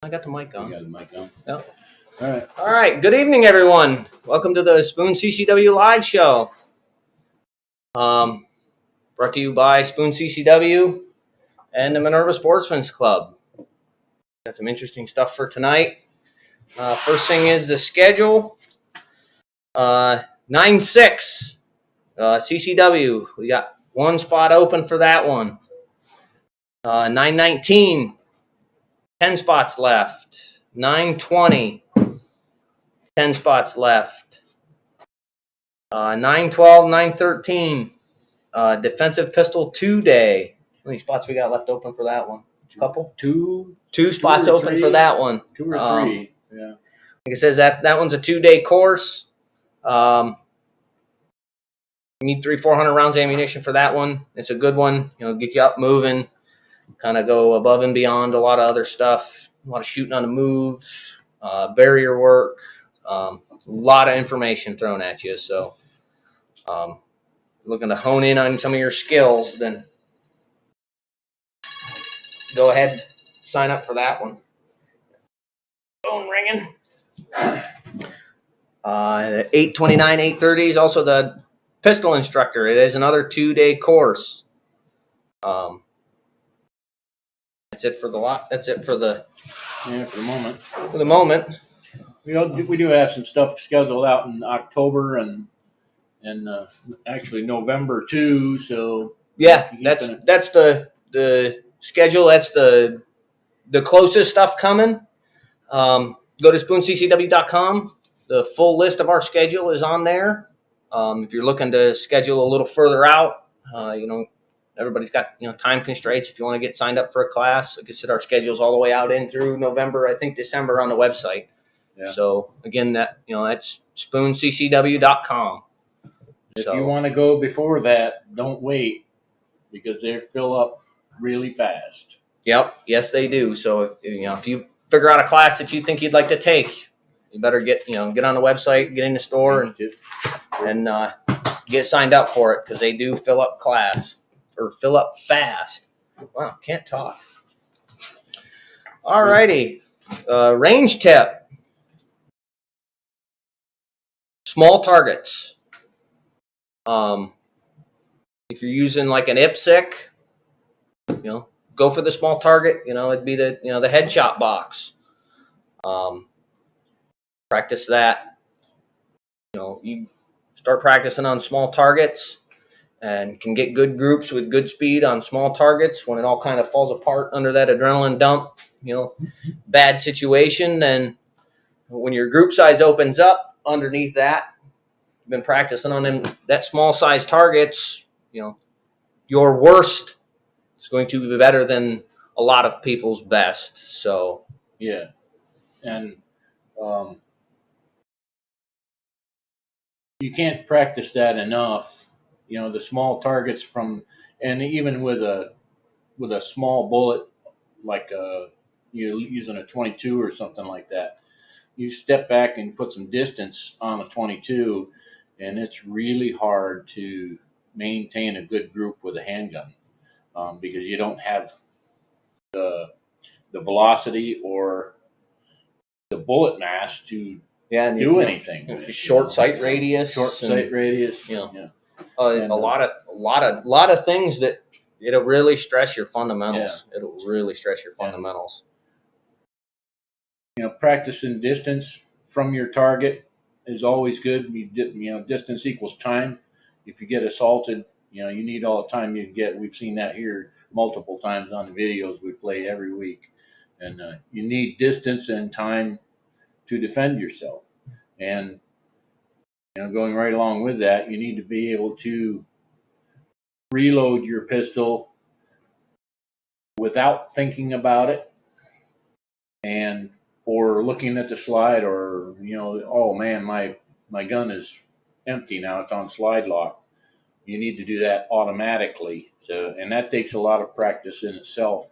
I got the mic on. You got the mic on? Yep. All right. All right. Good evening, everyone. Welcome to the Sphons CCW Live Show. Brought to you by Sphons CCW and the Minerva Sportsmans Club. Got some interesting stuff for tonight. First thing is the schedule. 9-6 CCW. We got one spot open for that one. 9-19, 10 spots left. 9-20, 10 spots left. 9-12, 9-13, defensive pistol 2-day. How many spots we got left open for that one? A couple? Two spots open for that one. 2 or 3. Yeah. Like it says, that one's a 2-day course. You need 300-400 rounds of ammunition for that one. It's a good one. Get you up moving, kind of go above and beyond a lot of other stuff. A lot of shooting on the move, barrier work, a lot of information thrown at you. So, looking to hone in on some of your skills, then go ahead, sign up for that one. Phone ringing. 8:29, 8:30 is also the pistol instructor. It is another 2-day course. That's it for the lot. That's it for the moment. For the moment. We do have some stuff scheduled out in October and actually November too. So yeah, that's the schedule. That's the closest stuff coming. Go to SphonsCCW.com. The full list of our schedule is on there. If you're looking to schedule a little further out, everybody's got time constraints. If you want to get signed up for a class, like I said, our schedule's all the way out in through November, I think December on the website. Yeah. So again, that's SphonsCCW.com. If you want to go before that, don't wait, because they fill up really fast. Yep. Yes, they do. So if you figure out a class that you think you'd like to take, you better get on the website, get in the store, and get signed up for it, because they do fill up fast. Wow, can't talk. All righty. Range tip. Small targets. If you're using like an IPSC, go for the small target. It'd be the headshot box. Practice that. You start practicing on small targets and can get good groups with good speed on small targets. When it all kind of falls apart under that adrenaline dump, bad situation, then when your group size opens up underneath that, you've been practicing on that small size targets, your worst is going to be better than a lot of people's best. So yeah. And you can't practice that enough. The small targets and even with a small bullet, like you're using a 22 or something like that, you step back and put some distance on a 22, and it's really hard to maintain a good group with a handgun, because you don't have the velocity or the bullet mass to do anything. Short sight radius. Yeah. A lot of things that it'll really stress your fundamentals. Yeah. It'll really stress your fundamentals. Practicing distance from your target is always good. Distance equals time. If you get assaulted, you need all the time you can get. We've seen that here multiple times on the videos we play every week. And you need distance and time to defend yourself. And going right along with that, you need to be able to reload your pistol without thinking about it, or looking at the slide, or oh man, my gun is empty now, it's on slide lock. You need to do that automatically. And that takes a lot of practice in itself,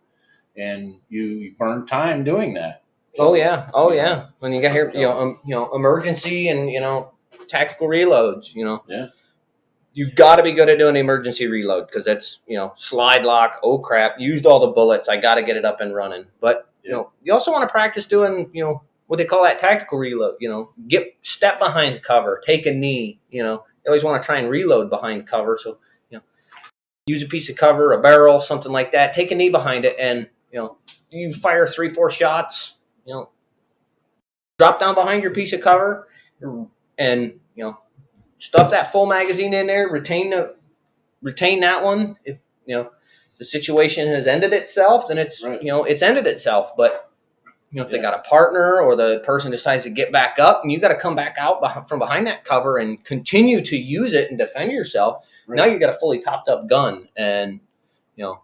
and you burn time doing that. Oh yeah. When you got here, emergency and tactical reloads. Yeah. You've got to be good at doing the emergency reload, because that's slide lock. Oh crap! Used all the bullets. I got to get it up and running. But You also want to practice doing, what they call that tactical reload. Get step behind cover, take a knee. You always want to try and reload behind cover. So, use a piece of cover, a barrel, something like that. Take a knee behind it, and you fire 3-4 shots. Drop down behind your piece of cover, and stuff that full magazine in there. Retain that one. If if the situation has ended itself, then it's it's ended itself. But if they got a partner or the person decides to get back up, and you got to come back out from behind that cover and continue to use it and defend yourself. Right. Now you got a fully topped up gun, and you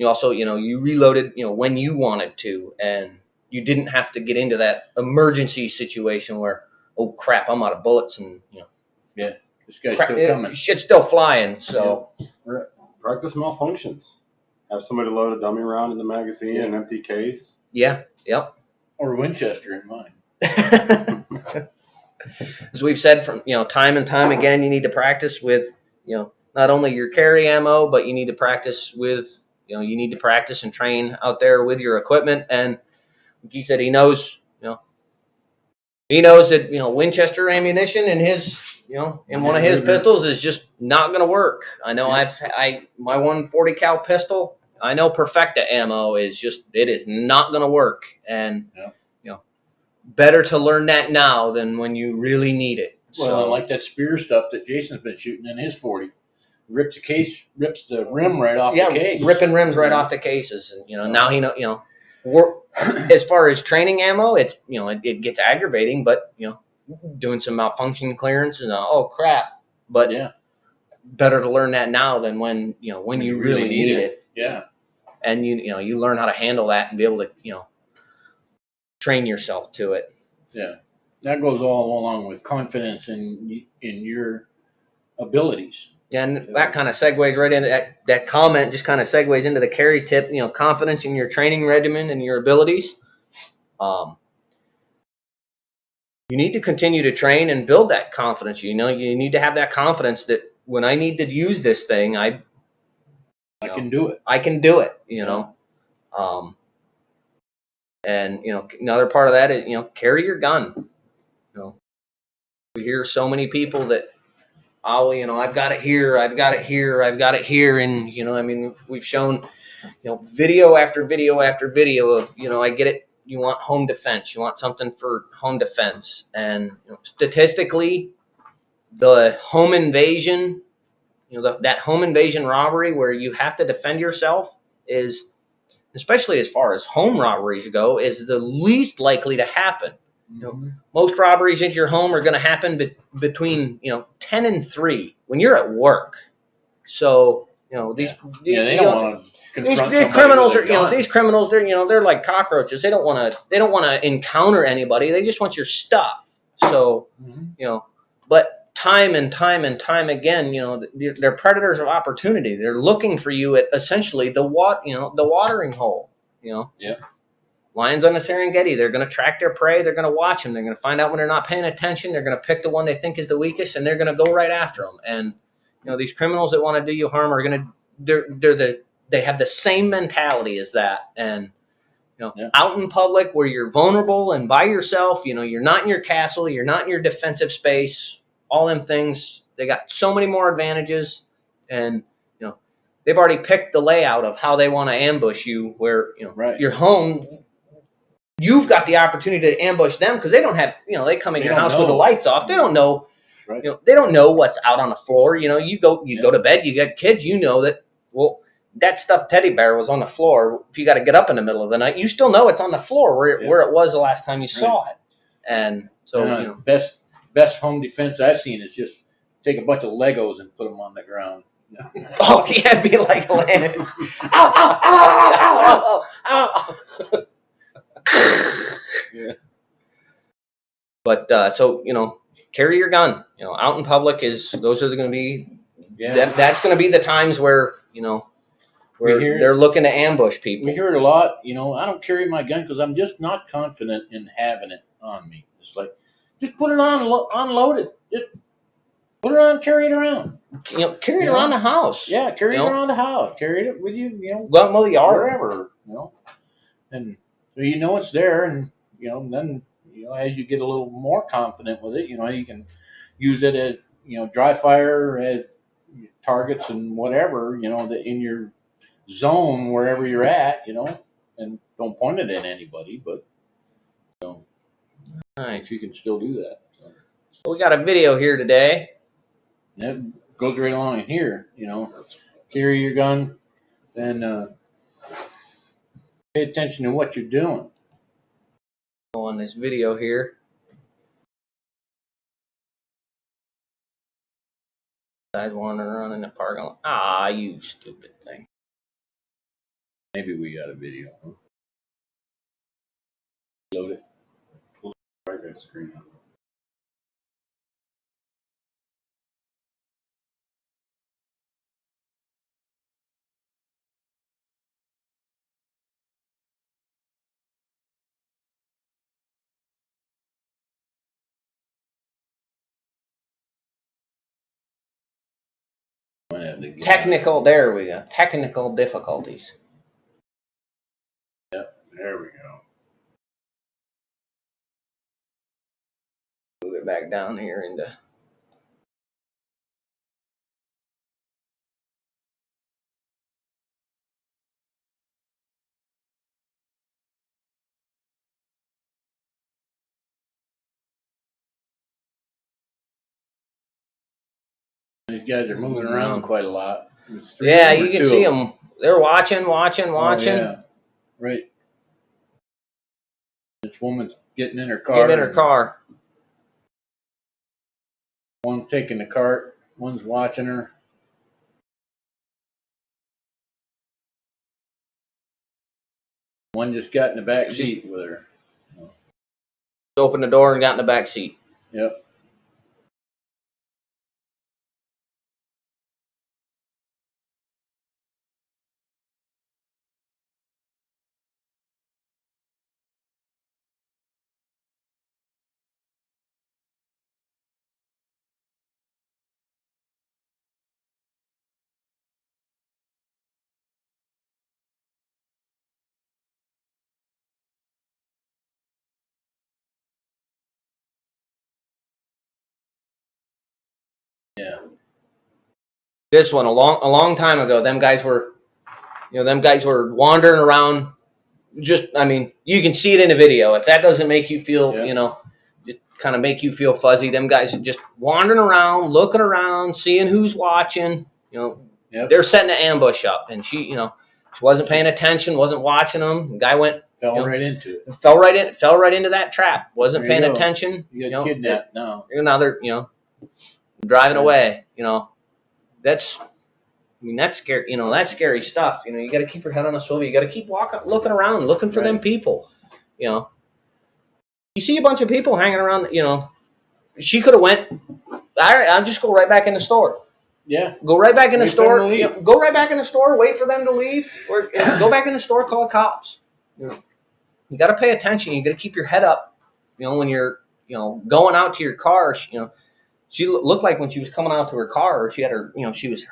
also you reloaded when you wanted to, and you didn't have to get into that emergency situation where, oh crap, I'm out of bullets, and this guy's still coming. Shit's still flying. So practice malfunctions. Have somebody load a dummy round in the magazine, an empty case. Yeah. Yep. Or Winchester in mine. As we've said from time and time again, you need to practice with not only your carry ammo, but you need to practice with you need to practice and train out there with your equipment. And like he said, he knows that Winchester ammunition in his in one of his pistols is just not going to work. I know my 140 cal pistol, I know Perfecta ammo is not going to work, and better to learn that now than when you really need it. Well, like that spear stuff that Jason's been shooting in his 40, rips the rim right off the case. Ripping rims right off the cases, and now as far as training ammo, it's it gets aggravating, but doing some malfunction clearance and oh crap, but better to learn that now than when you really need it. Yeah, and you learn how to handle that and be able to train yourself to it. Yeah, that goes all along with confidence in your abilities. And that kind of segues right into that comment. Just kind of segues into the carry tip. Confidence in your training regimen and your abilities. You need to continue to train and build that confidence. You need to have that confidence that when I need to use this thing, I can do it. I can do it. And another part of that is carry your gun. We hear so many people that, oh, I've got it here, I've got it here, I've got it here, and we've shown video after video after video of I get it. You want home defense. You want something for home defense, and statistically, the home invasion, that home invasion robbery where you have to defend yourself is, especially as far as home robberies go, is the least likely to happen. Most robberies into your home are going to happen between 10 and 3 when you're at work. So these they don't want to these criminals are these criminals they're like cockroaches. They don't want to encounter anybody. They just want your stuff. So but time and time and time again, they're predators of opportunity. They're looking for you at essentially the watering hole. Lions on the Serengeti, they're going to track their prey. They're going to watch them. They're going to find out when they're not paying attention. They're going to pick the one they think is the weakest, and they're going to go right after them. And these criminals that want to do you harm are going to they have the same mentality as that. And out in public where you're vulnerable and by yourself, you're not in your castle, you're not in your defensive space. All them things, they got so many more advantages, and they've already picked the layout of how they want to ambush you. Where your home. You've got the opportunity to ambush them because they don't have, they come in your house with the lights off. They don't know, they don't know what's out on the floor. You go to bed, you got kids, that, that stuffed teddy bear was on the floor. If you got to get up in the middle of the night, you still know it's on the floor where it was the last time you saw it. And so, best home defense I've seen is just take a bunch of Legos and put them on the ground. Oh, yeah, it'd be like landing. Ow, ow, ow, ow, ow, ow. But carry your gun. Out in public those are going to be that's going to be the times where they're looking to ambush people. We hear it a lot. I don't carry my gun because I'm just not confident in having it on me. It's like, just put it on, unload it. Just put it on, carry it around. Carry it around the house. Yeah, carry it around the house. Carry it with you. Go out in the yard, wherever. And So you know it's there, and then as you get a little more confident with it, you can use it as dry fire as targets and whatever that in your zone wherever you're at, and don't point it at anybody, but Nice. you can still do that. So We got a video here today. that goes right along in here. Carry your gun, then pay attention to what you're doing. On this video here. Guys wandering around in the park going, ah, you stupid thing. Maybe we got a video. Huh? Load it. Right there, screen. Technical, there we go. Technical difficulties. Yep, there we go. Move it back down here into. These guys are moving around quite a lot. Yeah, you can see them. They're watching. Oh, yeah. Right. This woman's getting in her car. Getting in her car. One taking the cart. One's watching her. One just got in the back seat with her. Opened the door and got in the back seat. Yep. Yeah. This one a long time ago, them guys were wandering around. Just, I mean, you can see it in the video. If that doesn't make you feel, just kind of make you feel fuzzy, them guys are just wandering around, looking around, seeing who's watching. Yep. They're setting an ambush up, and she wasn't paying attention, wasn't watching them. The guy went, Fell right into it. fell right into that trap. Wasn't There you paying go. attention. You got kidnapped now. Now they're driving away. That's scary. That's scary stuff. You got to keep your head on a swivel. You got to keep looking around, looking for them people. You see a bunch of people hanging around. She could have went. I'll just go right back in the store. Yeah. Go right back in the store. Leave. Go right back in the store. Wait for them to leave, or go back in the store. Call the cops. You got to pay attention. You got to keep your head up. When you're going out to your car. She looked like when she was coming out to her car, she had her,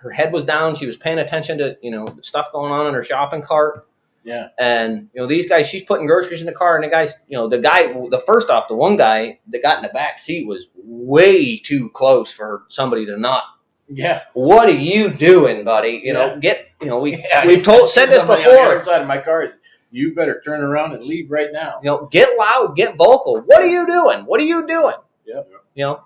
her head was down. She was paying attention to, the stuff going on in her shopping cart. Yeah. And, these guys, she's putting groceries in the car, and the guys, the one guy that got in the back seat was way too close for somebody to not. Yeah. What are you doing, buddy? We've said this before. On the inside of my car, you better turn around and leave right now. Get loud, get vocal. What are you doing? What are you doing? Yep.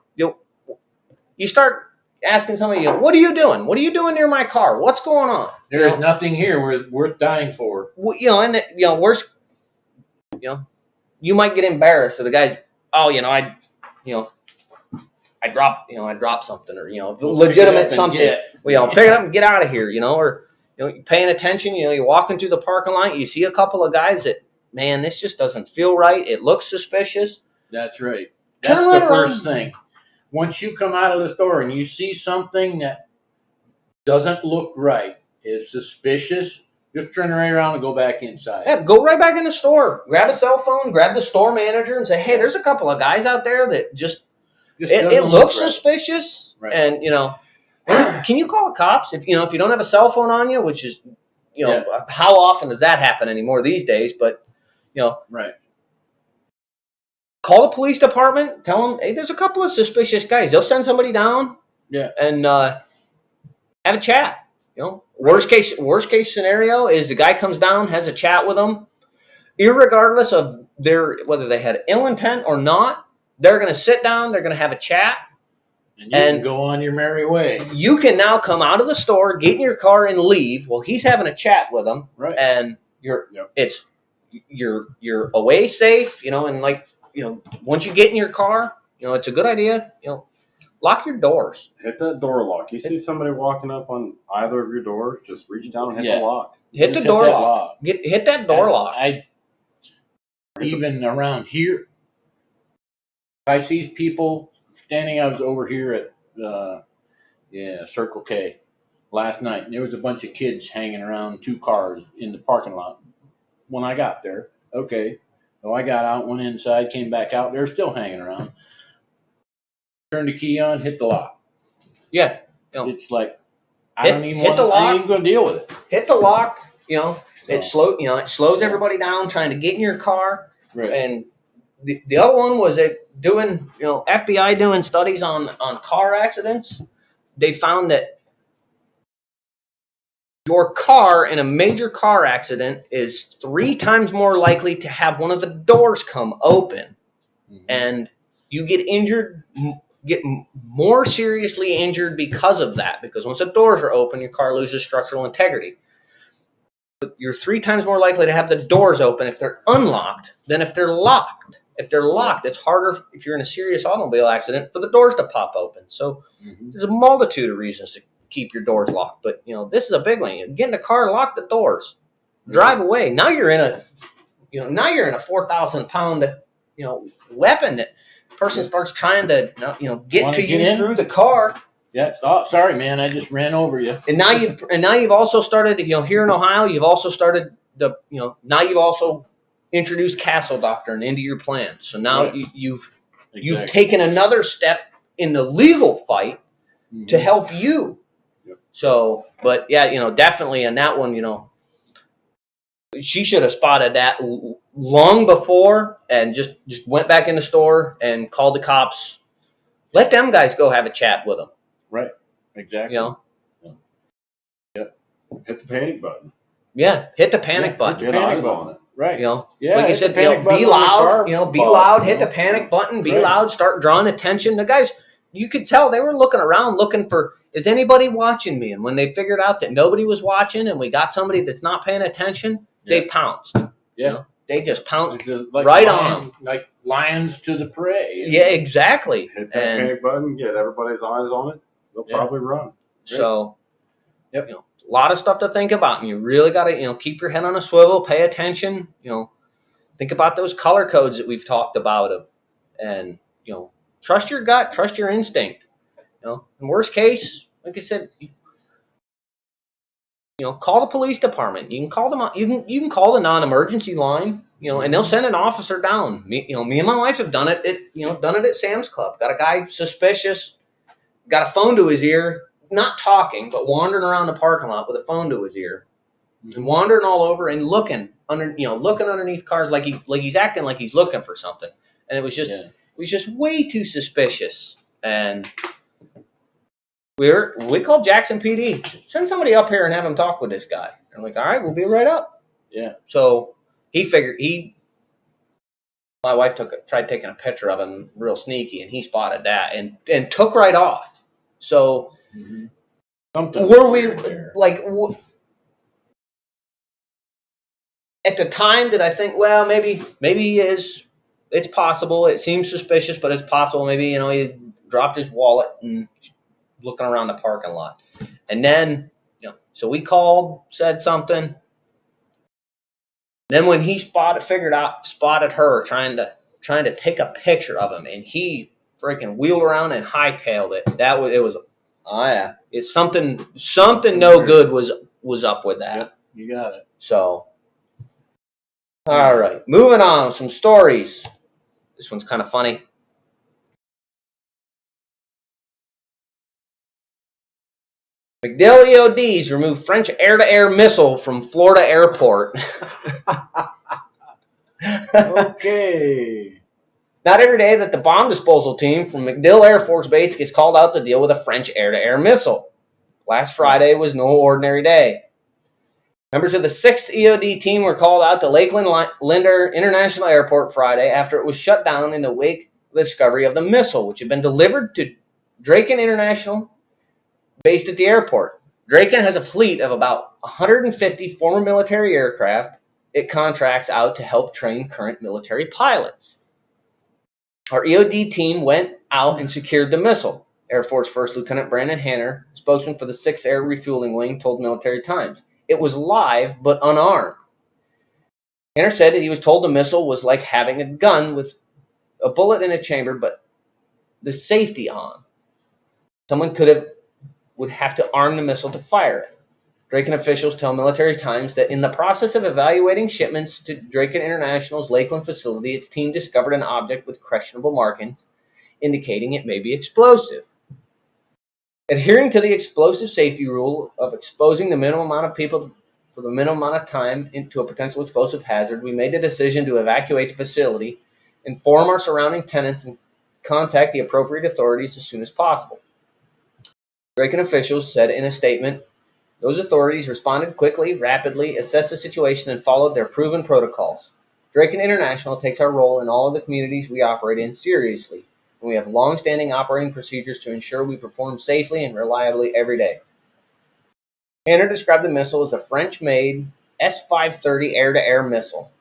You start asking somebody, what are you doing? What are you doing near my car? What's going on? There's nothing here worth dying for. Worse, you might get embarrassed. So the guys, I dropped something, or legitimate something. Pick it up and get out of here. Or paying attention. You're walking through the parking lot. You see a couple of guys that, man, this just doesn't feel right. It looks suspicious. That's right. That's the first thing. Once you come out of the store and you see something that doesn't look right, is suspicious, just turn right around and go back inside. Yeah, go right back in the store. Grab a cell phone, grab the store manager, and say, hey, there's a couple of guys out there that just it looks suspicious. Right. And, can you call the cops? If you don't have a cell phone on you, which is, how often does that happen anymore these days? But, You know, Right. call the police department. Tell them, hey, there's a couple of suspicious guys. They'll send somebody down. Yeah. And have a chat. You know, worst case scenario is the guy comes down, has a chat with them, irregardless of whether they had ill intent or not. They're going to sit down. They're going to have a chat, and you can go on your merry way. You can now come out of the store, get in your car, and leave while he's having a chat with them. Right. And you're away safe. You know, and once you get in your car, it's a good idea. Lock your doors. Hit that door lock. You see somebody walking up on either of your doors, just reach down and hit the lock. Hit the door lock. Hit that door lock. Even around here, I see people standing. I was over here at Circle K last night, and there was a bunch of kids hanging around 2 cars in the parking lot. When I got there, okay, so I got out, went inside, came back out. They're still hanging around. Turned the key on, hit the lock. Yeah, it's like I ain't even going to deal with it. Hit the lock. It slows everybody down trying to get in your car. Right. And the other one was doing FBI doing studies on car accidents. They found that your car in a major car accident is 3 times more likely to have one of the doors come open, and you get more seriously injured because of that. Because once the doors are open, your car loses structural integrity. But you're 3 times more likely to have the doors open if they're unlocked than if they're locked. If they're locked, it's harder if you're in a serious automobile accident for the doors to pop open. So there's a multitude of reasons to keep your doors locked. But this is a big one. You get in the car, lock the doors, drive away. Now you're in a 4,000 pound weapon that person starts trying to get to you through the car. Yeah. Oh, sorry, man. I just ran over you. And now you've also started, here in Ohio, you've also started now you've also introduced castle doctrine into your plan. So now you've taken another step in the legal fight to help you. Yep. So, but yeah, definitely in that one, she should have spotted that long before and just went back in the store and called the cops. Let them guys go have a chat with them. Right. Exactly. Hit the panic button. Yeah. Hit the panic button. Get eyes on it. Right. Like you said, be loud. Be loud. Hit the panic button. Be loud. Start drawing attention. The guys, you could tell they were looking around, looking for, is anybody watching me? And when they figured out that nobody was watching, and we got somebody that's not paying attention, they pounced. Yeah. They just pounced right on them. Like lions to the prey. Yeah, exactly. Hit that panic button. Get everybody's eyes on it. They'll probably run. So, a lot of stuff to think about, and you really got to, keep your head on a swivel, pay attention, think about those color codes that we've talked about, and trust your gut, trust your instinct. In worst case, like I said, call the police department. You can call them. You can call the non-emergency line. And they'll send an officer down. Me and my wife have done it. Done it at Sam's Club. Got a guy suspicious. Got a phone to his ear, not talking, but wandering around the parking lot with a phone to his ear, and wandering all over and looking underneath cars like he's acting like he's looking for something. And it was just way too suspicious. And we called Jackson PD. Send somebody up here and have him talk with this guy. I'm like, all right, we'll be right up. Yeah. So he figured my wife tried taking a picture of him real sneaky, and he spotted that and took right off. So were we at the time, did I think, well, maybe he is, it's possible. It seems suspicious, but it's possible. Maybe, he dropped his wallet and looking around the parking lot. And then, so we called, said something. Then when he spotted her trying to take a picture of him, and he freaking wheeled around and hightailed it. It's something no good was up with that. Yep, you got it. So, all right, moving on, some stories. This one's kind of funny. McDill EODs remove French air-to-air missile from Florida airport. Okay. Not every day that the bomb disposal team from MacDill Air Force Base gets called out to deal with a French air-to-air missile. Last Friday was no ordinary day. Members of the 6th EOD team were called out to Lakeland Linder International Airport Friday after it was shut down in the wake of the discovery of the missile, which had been delivered to Draken International, based at the airport. Draken has a fleet of about 150 former military aircraft it contracts out to help train current military pilots. Our EOD team went out and secured the missile, Air Force First Lieutenant Brandon Hanner, spokesman for the 6th Air Refueling Wing, told Military Times. It was live but unarmed. Hanner said that he was told the missile was like having a gun with a bullet in a chamber but the safety on. Someone would have to arm the missile to fire it. Draken officials tell Military Times that in the process of evaluating shipments to Draken International's Lakeland facility, its team discovered an object with questionable markings, indicating it may be explosive. Adhering to the explosive safety rule of exposing the minimum amount of people for the minimum amount of time into a potential explosive hazard, we made the decision to evacuate the facility, inform our surrounding tenants, and contact the appropriate authorities as soon as possible. Draken officials said in a statement, those authorities responded quickly, rapidly, assessed the situation, and followed their proven protocols. Draken International takes our role in all of the communities we operate in seriously, and we have long-standing operating procedures to ensure we perform safely and reliably every day. Hanner described the missile as a French-made S-530 air-to-air missile.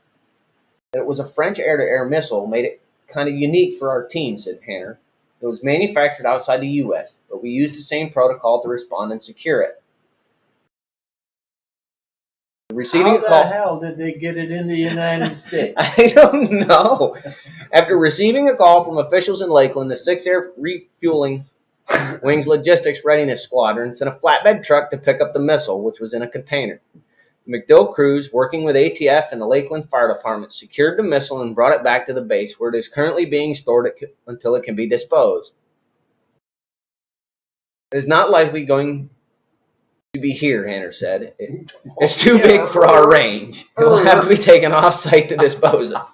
That it was a French air-to-air missile made it kind of unique for our team, said Hanner. It was manufactured outside the U.S., but we used the same protocol to respond and secure it. How the hell did they get it in the United States? I don't know. After receiving a call from officials in Lakeland, the 6th Air Refueling Wing's Logistics Readiness Squadron sent a flatbed truck to pick up the missile, which was in a container. The MacDill crews, working with ATF and the Lakeland Fire Department, secured the missile and brought it back to the base, where it is currently being stored until it can be disposed. It is not likely going to be here, Hanner said. It's too big for our range. It will have to be taken off-site to dispose of.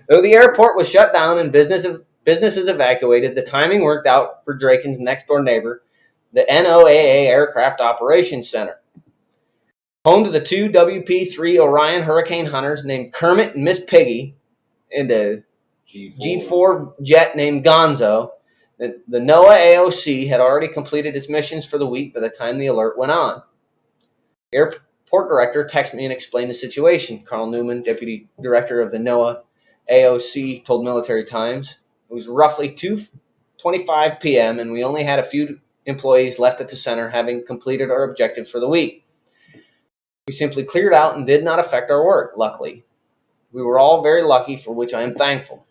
Though the airport was shut down and businesses evacuated, the timing worked out for Draken's next-door neighbor, the NOAA Aircraft Operations Center. Home to the two WP-3 Orion Hurricane Hunters named Kermit and Miss Piggy, and a G4 jet named Gonzo, the NOAA AOC had already completed its missions for the week by the time the alert went on. The airport director texted me and explained the situation. Carl Newman, deputy director of the NOAA AOC, told Military Times. It was roughly 2:25 p.m. and we only had a few employees left at the center, having completed our objectives for the week. We simply cleared out and did not affect our work, luckily. We were all very lucky, for which I am thankful.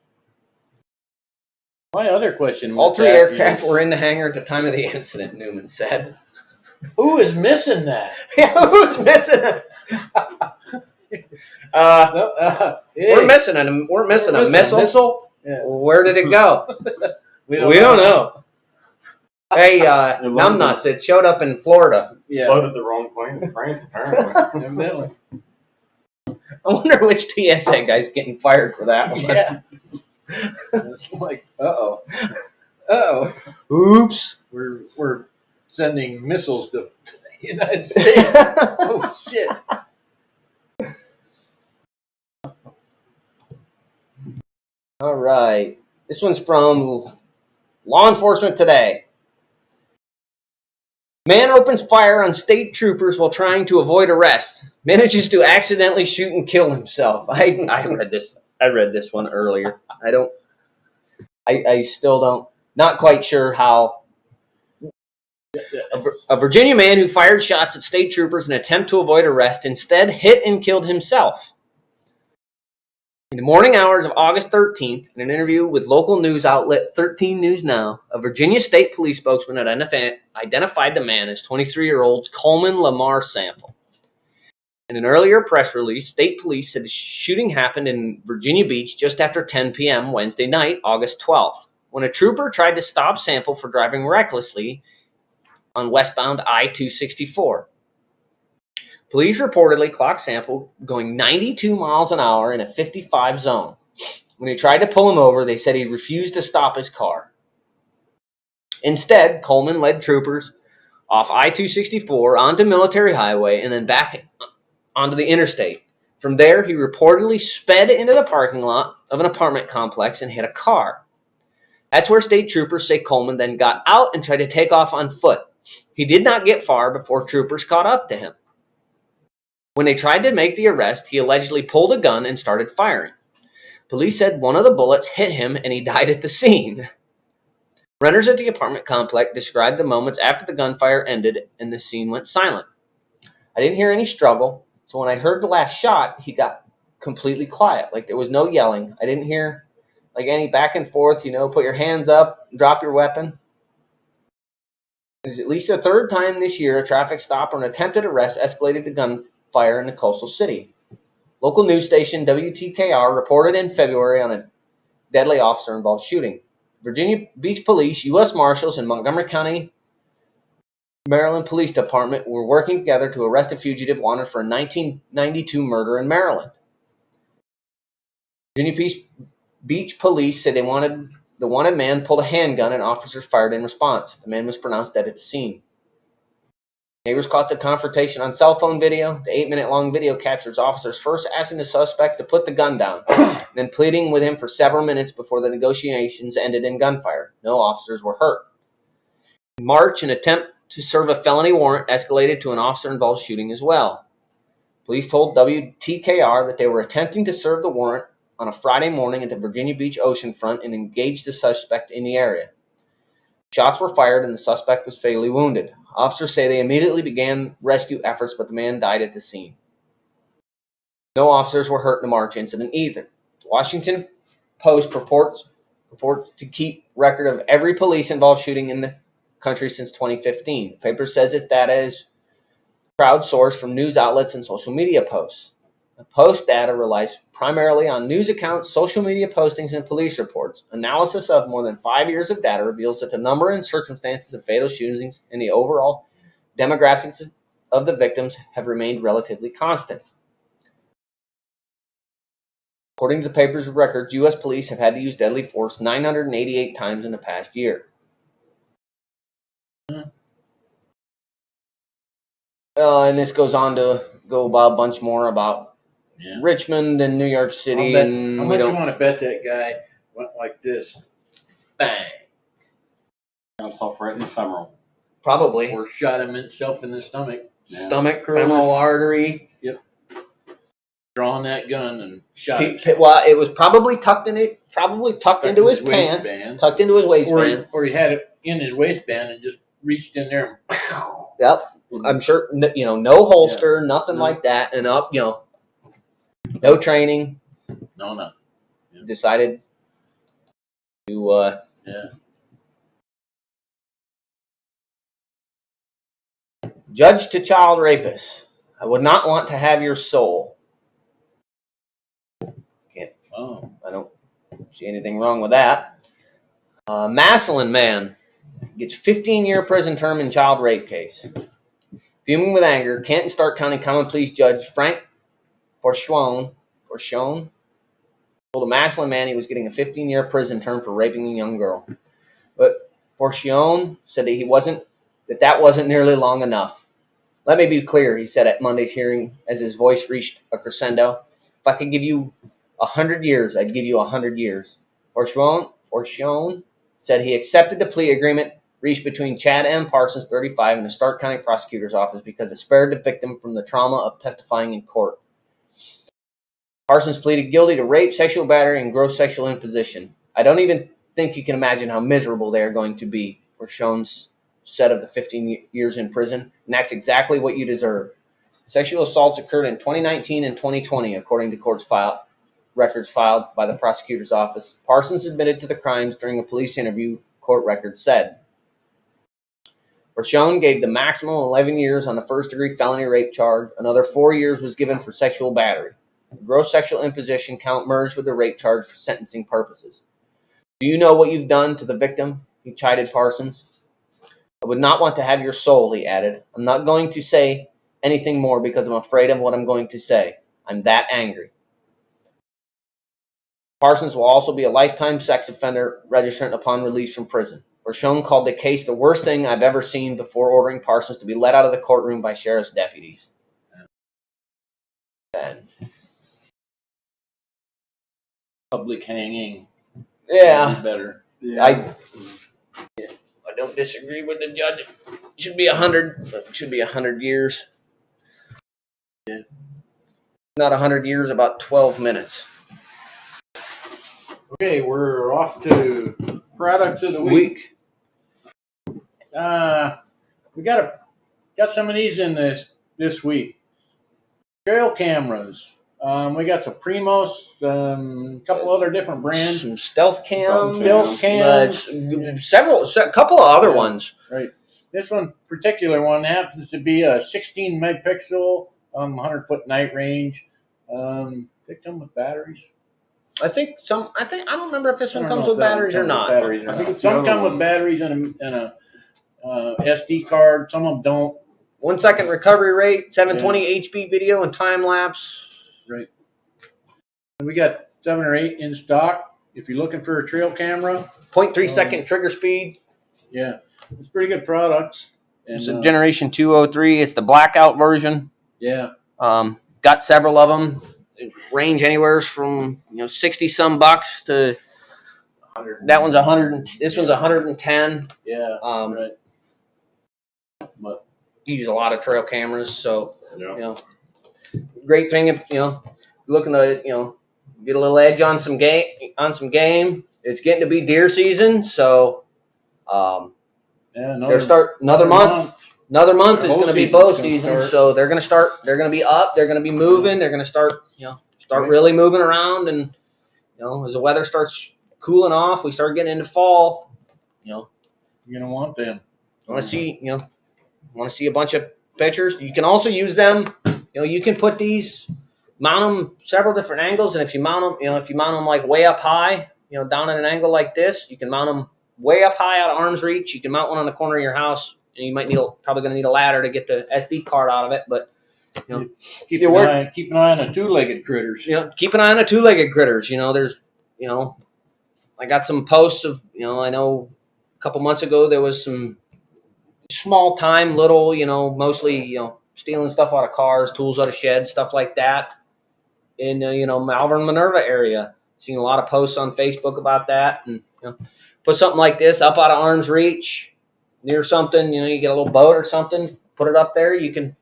My other question was all three aircraft were in the hangar at the time of the incident, Newman said. Who is missing that? Yeah, who's missing it? We're missing it. We're missing a missile. Yeah. Where did it go? we don't know. Hey, numbnuts! It showed up in Florida. Yeah, loaded the wrong plane in France, apparently. Evidently. I wonder which TSA guy's getting fired for that one. Yeah. It's like, uh-oh. Oops. We're sending missiles to the United States. Oh, shit. All right. This one's from Law Enforcement Today. Man opens fire on state troopers while trying to avoid arrest. Manages to accidentally shoot and kill himself. I read this. I read this one earlier. I still don't. Not quite sure how. A Virginia man who fired shots at state troopers in an attempt to avoid arrest instead hit and killed himself. In the morning hours of August 13th, in an interview with local news outlet 13 News Now, a Virginia State Police spokesman identified the man as 23-year-old Coleman Lamar Sample. In an earlier press release, state police said the shooting happened in Virginia Beach just after 10 p.m. Wednesday night, August 12th, when a trooper tried to stop Sample for driving recklessly on westbound I-264. Police reportedly clocked Sample going 92 miles an hour in a 55 zone. When he tried to pull him over, they said he refused to stop his car. Instead, Coleman led troopers off I-264 onto Military Highway and then back onto the interstate. From there, he reportedly sped into the parking lot of an apartment complex and hit a car. That's where state troopers say Coleman then got out and tried to take off on foot. He did not get far before troopers caught up to him. When they tried to make the arrest, he allegedly pulled a gun and started firing. Police said one of the bullets hit him and he died at the scene. Renters at the apartment complex described the moments after the gunfire ended and the scene went silent. I didn't hear any struggle, so when I heard the last shot, he got completely quiet. Like there was no yelling. I didn't hear like any back and forth, put your hands up, drop your weapon. It was at least the third time this year a traffic stop or an attempted arrest escalated to gunfire in the coastal city. Local news station WTKR reported in February on a deadly officer-involved shooting. Virginia Beach Police, U.S. Marshals, and Montgomery County, Maryland Police Department were working together to arrest a fugitive wanted for a 1992 murder in Maryland. Virginia Beach Police said the wanted man pulled a handgun and officers fired in response. The man was pronounced dead at the scene. Neighbors caught the confrontation on cell phone video. The 8-minute-long video captures officers first asking the suspect to put the gun down, then pleading with him for several minutes before the negotiations ended in gunfire. No officers were hurt. In March, an attempt to serve a felony warrant escalated to an officer-involved shooting as well. Police told WTKR that they were attempting to serve the warrant on a Friday morning at the Virginia Beach oceanfront and engaged the suspect in the area. Shots were fired and the suspect was fatally wounded. Officers say they immediately began rescue efforts, but the man died at the scene. No officers were hurt in the March incident either. The Washington Post purports to keep record of every police-involved shooting in the country since 2015. The paper says its data is crowdsourced from news outlets and social media posts. The Post data relies primarily on news accounts, social media postings, and police reports. Analysis of more than 5 years of data reveals that the number and circumstances of fatal shootings and the overall demographics of the victims have remained relatively constant. According to the paper's records, U.S. police have had to use deadly force 988 times in the past year. And this goes on to go about a bunch more about Richmond and New York City. How much you want to bet that guy went like this? Bang. Himself right in the femoral. Probably. Or shot himself in the stomach. Stomach, femoral artery. Yep. Drawing that gun and shot Well, it was probably tucked into his pants. Tucked into his waistband. Or he had it in his waistband and just reached in there. Yep. I'm sure, no holster, nothing like that. And up, no training. No, nothing. Yeah. Decided to, Judge to child rapist. I would not want to have your soul. I don't see anything wrong with that. Massillon man gets 15-year prison term in child rape case. Fuming with anger, Kent and Stark County Common Pleas Judge Frank Forshone told a Massillon man he was getting a 15-year prison term for raping a young girl. But Forshone said that wasn't nearly long enough. Let me be clear, he said at Monday's hearing as his voice reached a crescendo. If I could give you 100 years, I'd give you 100 years. Forshone said he accepted the plea agreement reached between Chad M. Parsons, 35, and the Stark County Prosecutor's Office because it spared the victim from the trauma of testifying in court. Parsons pleaded guilty to rape, sexual battery, and gross sexual imposition. I don't even think you can imagine how miserable they are going to be, Forshone said of the 15 years in prison, and that's exactly what you deserve. Sexual assaults occurred in 2019 and 2020, according to court records filed by the prosecutor's office. Parsons admitted to the crimes during a police interview, court records said. Forshone gave the maximum 11 years on the first-degree felony rape charge. Another 4 years was given for sexual battery. The gross sexual imposition count merged with the rape charge for sentencing purposes. Do you know what you've done to the victim? He chided Parsons. I would not want to have your soul, he added. I'm not going to say anything more because I'm afraid of what I'm going to say. I'm that angry. Parsons will also be a lifetime sex offender registrant upon release from prison. Rochon called the case the worst thing I've ever seen before ordering Parsons to be let out of the courtroom by sheriff's deputies. And Public hanging. yeah, Better. Yeah. I don't disagree with the judge. It should be 100. It should be 100 years. Yeah. Not 100 years, about 12 minutes. Okay, we're off to products of the week. We got some of these in this week. Trail cameras. We got some Primos, a couple other different brands. Some stealth cams. A couple of other ones. Right. This one particular one happens to be a 16 megapixel, 100-foot night range. They come with batteries. I don't remember if this one comes with batteries or not. Some come with batteries and a SD card. Some of them don't. 1 second recovery rate, 720 HP video and time lapse. Right. We got 7 or 8 in stock. If you're looking for a trail camera, 0.3 second trigger speed. Yeah, it's pretty good products. And, it's a Generation 203. It's the blackout version. Yeah. Got several of them. Range anywhere from 60 some bucks to that one's 100. This one's 110. Yeah. Right. But you use a lot of trail cameras, so great thing if looking to get a little edge on some game. It's getting to be deer season, so another month. Another month is going to be bow season, so they're going to start. They're going to be up. They're going to be moving. They're going to start really moving around, and as the weather starts cooling off, we start getting into fall. You're going to want them. Want to see a bunch of pictures. You can also use them. You can put these, mount them several different angles, and if you mount them, like way up high, down at an angle like this, you can mount them way up high out of arm's reach. You can mount one on the corner of your house, and you might probably going to need a ladder to get the SD card out of it. But keep an eye on the two-legged critters. Keep an eye on the two-legged critters. There's I got some posts of I know a couple months ago there was some small time little mostly stealing stuff out of cars, tools out of sheds, stuff like that in Malvern, Minerva area. Seen a lot of posts on Facebook about that, and put something like this up out of arm's reach near something. You get a little boat or something, put it up there. You can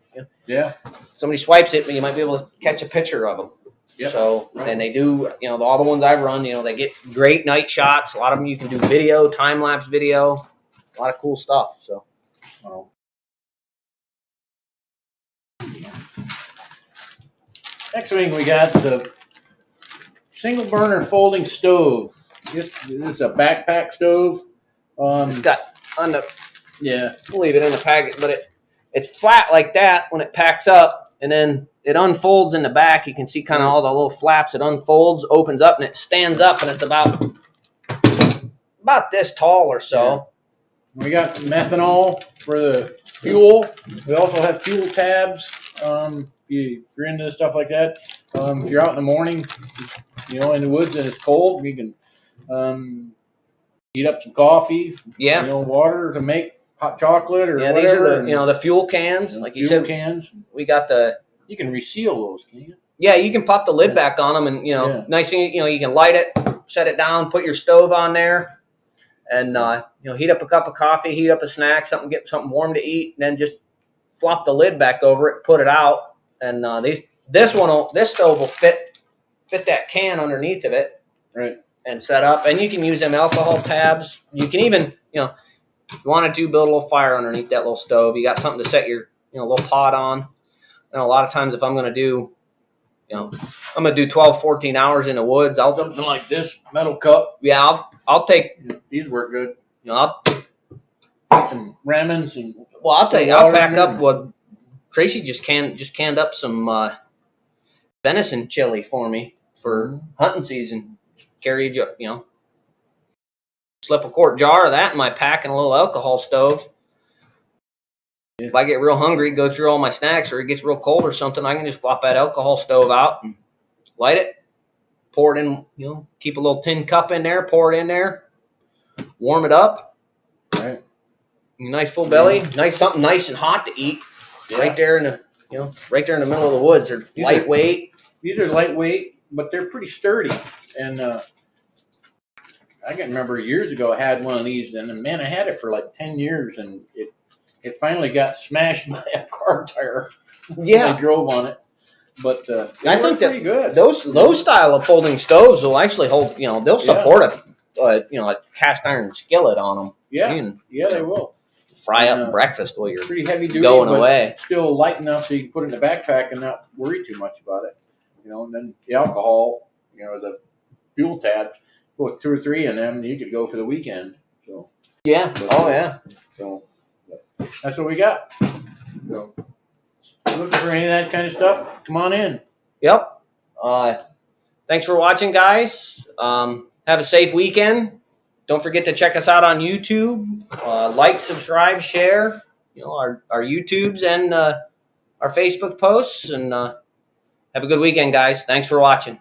somebody swipes it, but you might be able to catch a picture of them. Yep. So and they do all the ones I've run, they get great night shots. A lot of them you can do video, time lapse video, a lot of cool stuff. So. Next thing we got the single burner folding stove. This is a backpack stove. It's got we'll leave it in the packet, but it's flat like that when it packs up, and then it unfolds in the back. You can see kind of all the little flaps. It unfolds, opens up, and it stands up, and it's about this tall or so. Yeah. We got methanol for the fuel. We also have fuel tabs. If you're into stuff like that, if you're out in the morning, in the woods and it's cold, you can heat up some coffee. Yeah. Water to make hot chocolate or whatever. These are the fuel cans, like you said. Cans. We got You can reseal those, can you? Yeah, you can pop the lid back on them, and nice thing. You can light it, set it down, put your stove on there. And heat up a cup of coffee, heat up a snack, get something warm to eat, and then just flop the lid back over it, put it out, and this stove will fit that can underneath of it, right? And set up. And you can use them alcohol tabs. You can even if you want to build a little fire underneath that little stove. You got something to set your little pot on. And a lot of times if I'm going to do 12, 14 hours in the woods. Something like this metal cup. Yeah, I'll take. These work good. I'll take some ramens and. Well, I'll tell you, I'll pack up what Tracy just canned up some venison chili for me for hunting season. Carry slip a quart jar of that in my pack and a little alcohol stove. If I get real hungry, go through all my snacks, or it gets real cold or something, I can just flop that alcohol stove out and light it, pour it in, keep a little tin cup in there, pour it in there, warm it up. Right. Nice full belly, something nice and hot to eat. Yeah. Right there in the, right there in the middle of the woods. They're lightweight. These are lightweight, but they're pretty sturdy. And I can remember years ago I had one of these, and man, I had it for like 10 years, and it finally got smashed by a car tire. Yeah, I drove on it, but I think that pretty good. Those style of folding stoves will actually hold. They'll support a cast iron skillet on them. Yeah, they will. Fry up breakfast while you're pretty heavy duty, going away. Still light enough so you can put it in the backpack and not worry too much about it. And then the alcohol, the fuel tabs, put 2 or 3 in them, you could go for the weekend. So yeah, yeah. So that's what we got. So looking for any of that kind of stuff, come on in. Yep. Thanks for watching, guys. Have a safe weekend. Don't forget to check us out on YouTube. Like, subscribe, share, our YouTubes and our Facebook posts. And have a good weekend, guys. Thanks for watching.